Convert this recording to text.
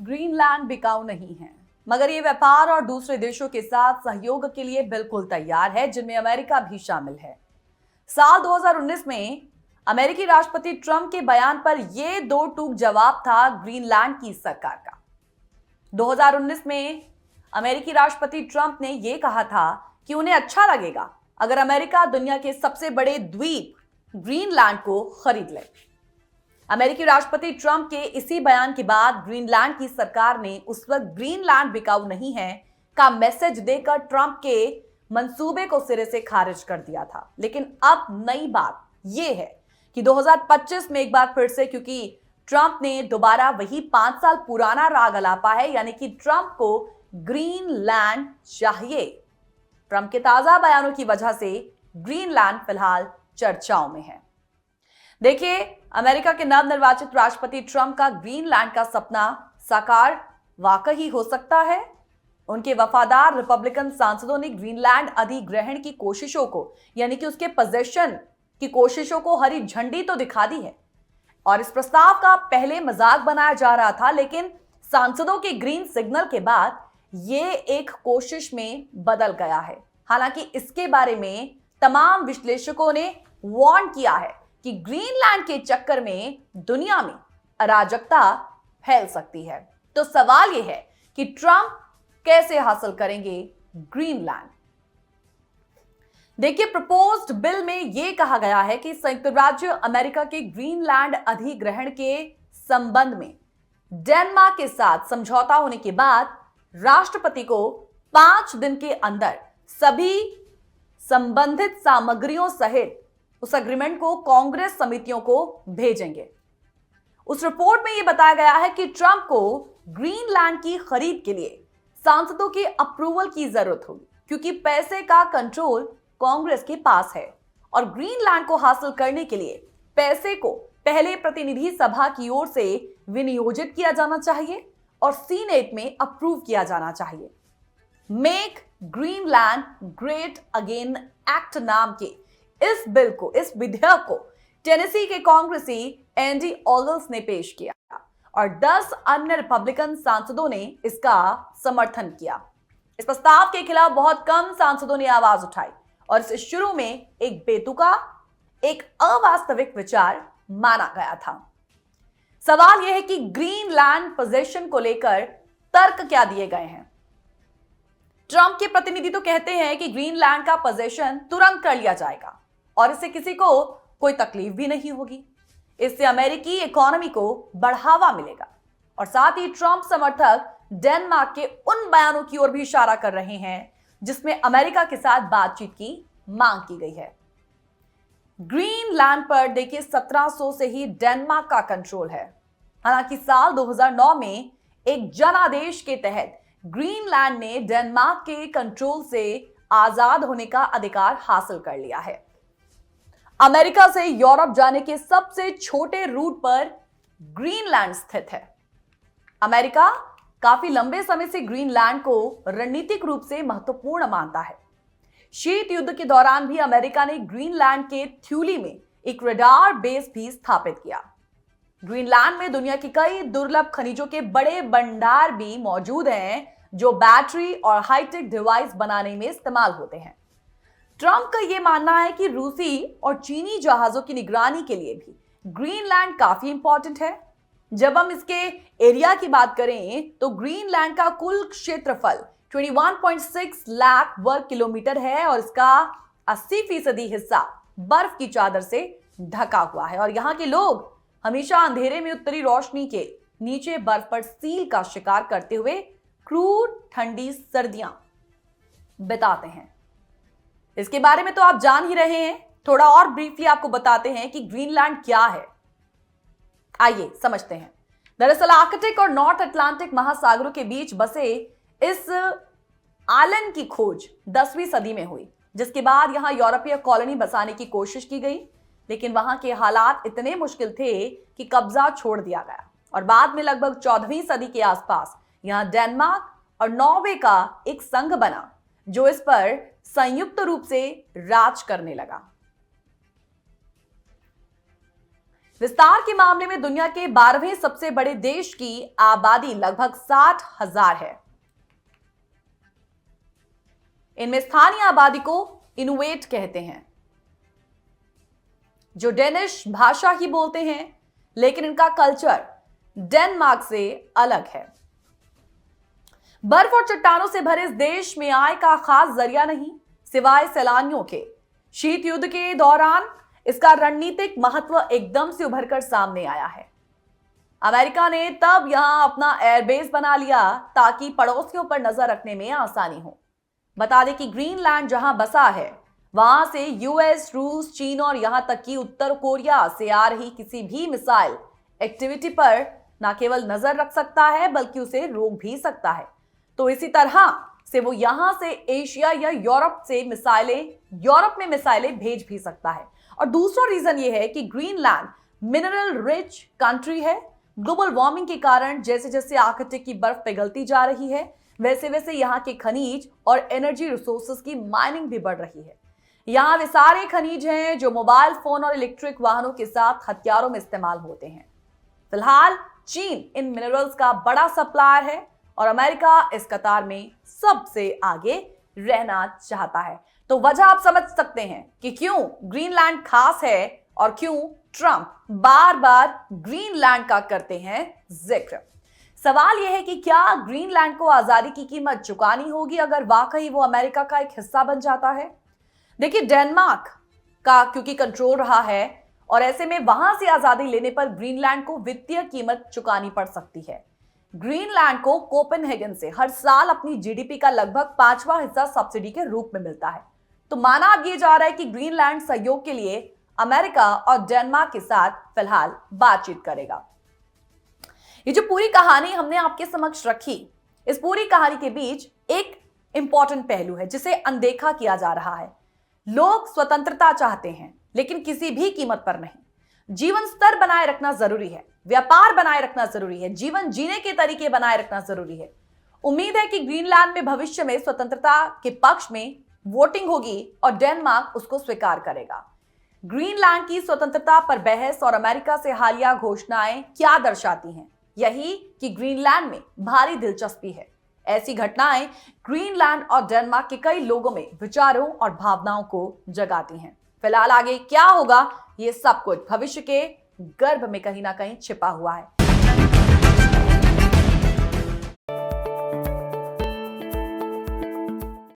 Greenland बिकाऊ नहीं है, मगर ये व्यापार और दूसरे देशों के साथ सहयोग के लिए बिल्कुल तैयार है, जिनमें अमेरिका भी शामिल है। साल 2019 में अमेरिकी राष्ट्रपति ट्रंप के बयान पर यह दो टूक जवाब था ग्रीनलैंड की सरकार का। 2019 में अमेरिकी राष्ट्रपति ट्रंप ने यह कहा था कि उन्हें अच्छा लगेगा अगर अमेरिका दुनिया के सबसे बड़े द्वीप ग्रीनलैंड को खरीद ले। अमेरिकी राष्ट्रपति ट्रंप के इसी बयान के बाद ग्रीनलैंड की सरकार ने उस वक्त ग्रीनलैंड बिकाऊ नहीं है का मैसेज देकर ट्रंप के मंसूबे को सिरे से खारिज कर दिया था। लेकिन अब नई बात यह है कि 2025 में एक बार फिर से, क्योंकि ट्रंप ने दोबारा वही 5 साल पुराना राग अलापा है, यानी कि ट्रंप को ग्रीनलैंड चाहिए। ट्रंप के ताजा बयानों की वजह से ग्रीनलैंड फिलहाल चर्चाओं में है। देखिए, अमेरिका के नवनिर्वाचित राष्ट्रपति ट्रंप का ग्रीनलैंड का सपना साकार वाकई हो सकता है। उनके वफादार रिपब्लिकन सांसदों ने ग्रीनलैंड अधिग्रहण की कोशिशों को, यानी कि उसके पोजेशन की कोशिशों को हरी झंडी तो दिखा दी है और इस प्रस्ताव का पहले मजाक बनाया जा रहा था, लेकिन सांसदों के ग्रीन सिग्नल के बाद ये एक कोशिश में बदल गया है। हालांकि इसके बारे में तमाम विश्लेषकों ने वार्न किया है कि ग्रीनलैंड के चक्कर में दुनिया में अराजकता फैल सकती है। तो सवाल यह है कि ट्रंप कैसे हासिल करेंगे ग्रीनलैंड। देखिए, प्रपोज्ड बिल में यह कहा गया है कि संयुक्त राज्य अमेरिका के ग्रीनलैंड अधिग्रहण के संबंध में डेनमार्क के साथ समझौता होने के बाद राष्ट्रपति को 5 दिन के अंदर सभी संबंधित सामग्रियों सहित उस एग्रीमेंट को कांग्रेस समितियों को भेजेंगे। उस रिपोर्ट में यह बताया गया है कि ट्रंप को ग्रीनलैंड की खरीद के लिए सांसदों के अप्रूवल की जरूरत होगी, क्योंकि पैसे का कंट्रोल कांग्रेस के पास है और ग्रीनलैंड को हासिल करने के लिए पैसे को पहले प्रतिनिधि सभा की ओर से विनियोजित किया जाना चाहिए और सीनेट में अप्रूव किया जाना चाहिए। Make Greenland great again act नाम के इस बिल को, इस विधेयक को टेनेसी के कांग्रेसी एंडी ऑल्स ने पेश किया और 10 अन्य रिपब्लिकन सांसदों ने इसका समर्थन किया। इस प्रस्ताव के खिलाफ बहुत कम सांसदों ने आवाज उठाई और इसे शुरू में एक बेतुका, एक अवास्तविक विचार माना गया था। सवाल यह है कि ग्रीनलैंड पोजेशन को लेकर तर्क क्या दिए गए हैं। ट्रंप के प्रतिनिधि तो कहते हैं कि ग्रीनलैंड का पोजेशन तुरंत कर लिया जाएगा और इससे किसी को कोई तकलीफ भी नहीं होगी। इससे अमेरिकी इकोनॉमी को बढ़ावा मिलेगा और साथ ही ट्रंप समर्थक डेनमार्क के उन बयानों की ओर भी इशारा कर रहे हैं जिसमें अमेरिका के साथ बातचीत की मांग की गई है। ग्रीनलैंड पर देखिए 1700 से ही डेनमार्क का कंट्रोल है। हालांकि साल 2009 में एक जनादेश के तहत ग्रीनलैंड ने डेनमार्क के कंट्रोल से आजाद होने का अधिकार हासिल कर लिया है। अमेरिका से यूरोप जाने के सबसे छोटे रूट पर ग्रीनलैंड स्थित है। अमेरिका काफी लंबे समय से ग्रीनलैंड को रणनीतिक रूप से महत्वपूर्ण मानता है। शीत युद्ध के दौरान भी अमेरिका ने ग्रीनलैंड के थ्यूली में एक रडार बेस भी स्थापित किया। ग्रीनलैंड में दुनिया की कई दुर्लभ खनिजों के बड़े भंडार भी मौजूद हैं, जो बैटरी और हाईटेक डिवाइस बनाने में इस्तेमाल होते हैं। ट्रंप का यह मानना है कि रूसी और चीनी जहाजों की निगरानी के लिए भी ग्रीनलैंड काफी इंपॉर्टेंट है। जब हम इसके एरिया की बात करें तो ग्रीनलैंड का कुल क्षेत्रफल 21.6 लाख वर्ग किलोमीटर है और इसका 80% हिस्सा बर्फ की चादर से ढका हुआ है और यहाँ के लोग हमेशा अंधेरे में उत्तरी रोशनी के नीचे बर्फ पर सील का शिकार करते हुए क्रूर ठंडी सर्दियां बिताते हैं। इसके बारे में तो आप जान ही रहे हैं। थोड़ा और ब्रीफली आपको बताते हैं कि ग्रीनलैंड क्या है। आइए समझते हैं। दरअसल आर्कटिक और नॉर्थ अटलांटिक महासागरों के बीच बसे इस आइलैंड की खोज 10वीं सदी में हुई, जिसके बाद यहां यूरोपीय कॉलोनी बसाने की कोशिश की गई, लेकिन वहां के हालात इतने मुश्किल थे कि कब्जा छोड़ दिया गया और बाद में लगभग 14वीं सदी के आसपास यहां डेनमार्क और नॉर्वे का एक संघ बना जो इस पर संयुक्त रूप से राज करने लगा। विस्तार के मामले में दुनिया के 12वें सबसे बड़े देश की आबादी लगभग 60,000 है। इनमें स्थानीय आबादी को इनुवेट कहते हैं, जो डेनिश भाषा ही बोलते हैं, लेकिन इनका कल्चर डेनमार्क से अलग है। बर्फ और चट्टानों से भरे इस देश में आय का खास जरिया नहीं, सिवाय सैलानियों के। शीत युद्ध के दौरान इसका रणनीतिक महत्व एकदम से उभरकर सामने आया है। अमेरिका ने तब यहां अपना एयरबेस बना लिया ताकि पड़ोसियों पर नजर रखने में आसानी हो। बता दें कि ग्रीनलैंड जहां बसा है, वहां से यूएस, रूस, चीन और यहां तक कि उत्तर कोरिया से आ रही किसी भी मिसाइल एक्टिविटी पर न केवल नजर रख सकता है, बल्कि उसे रोक भी सकता है। तो इसी तरह से वो यहां से एशिया या यूरोप में मिसाइलें भेज भी सकता है। और दूसरा रीजन ये है कि ग्रीनलैंड मिनरल रिच कंट्री है। ग्लोबल वार्मिंग के कारण जैसे जैसे आर्कटिक की बर्फ पिघलती जा रही है, वैसे वैसे यहाँ के खनिज और एनर्जी रिसोर्सेज की माइनिंग भी बढ़ रही है। यहाँ वे सारे खनिज हैं जो मोबाइल फोन और इलेक्ट्रिक वाहनों के साथ हथियारों में इस्तेमाल होते हैं। फिलहाल चीन इन मिनरल्स का बड़ा सप्लायर है और अमेरिका इस कतार में सबसे आगे रहना चाहता है। तो वजह आप समझ सकते हैं कि क्यों ग्रीनलैंड खास है और क्यों ट्रंप बार बार ग्रीनलैंड का करते हैं जिक्र। सवाल यह है कि क्या ग्रीनलैंड को आजादी की कीमत चुकानी होगी अगर वाकई वो अमेरिका का एक हिस्सा बन जाता है। देखिए, डेनमार्क का क्योंकि कंट्रोल रहा है और ऐसे में वहां से आजादी लेने पर ग्रीनलैंड को वित्तीय कीमत चुकानी पड़ सकती है। ग्रीनलैंड को कोपेनहेगन से हर साल अपनी जीडीपी का लगभग 5वां हिस्सा सब्सिडी के रूप में मिलता है। तो माना अब ये जा रहा है कि ग्रीनलैंड सहयोग के लिए अमेरिका और डेनमार्क के साथ फिलहाल बातचीत करेगा। ये जो पूरी कहानी हमने आपके समक्ष रखी, इस पूरी कहानी के बीच एक इंपॉर्टेंट पहलू है जिसे अनदेखा किया जा रहा है। लोग स्वतंत्रता चाहते हैं, लेकिन किसी भी कीमत पर नहीं। जीवन स्तर बनाए रखना जरूरी है, व्यापार बनाए रखना जरूरी है, जीवन जीने के तरीके बनाए रखना जरूरी है। उम्मीद है कि ग्रीनलैंड में भविष्य में स्वतंत्रता के पक्ष में वोटिंग होगी और डेनमार्क उसको स्वीकार करेगा। ग्रीनलैंड की स्वतंत्रता पर बहस और अमेरिका से हालिया घोषणाएं क्या दर्शाती हैं? यही कि ग्रीनलैंड में भारी दिलचस्पी है। ऐसी घटनाएं ग्रीनलैंड और डेनमार्क के कई लोगों में विचारों और भावनाओं को जगाती हैं। फिलहाल आगे क्या होगा, ये सब कुछ भविष्य के गर्भ में कहीं ना कहीं छिपा हुआ है।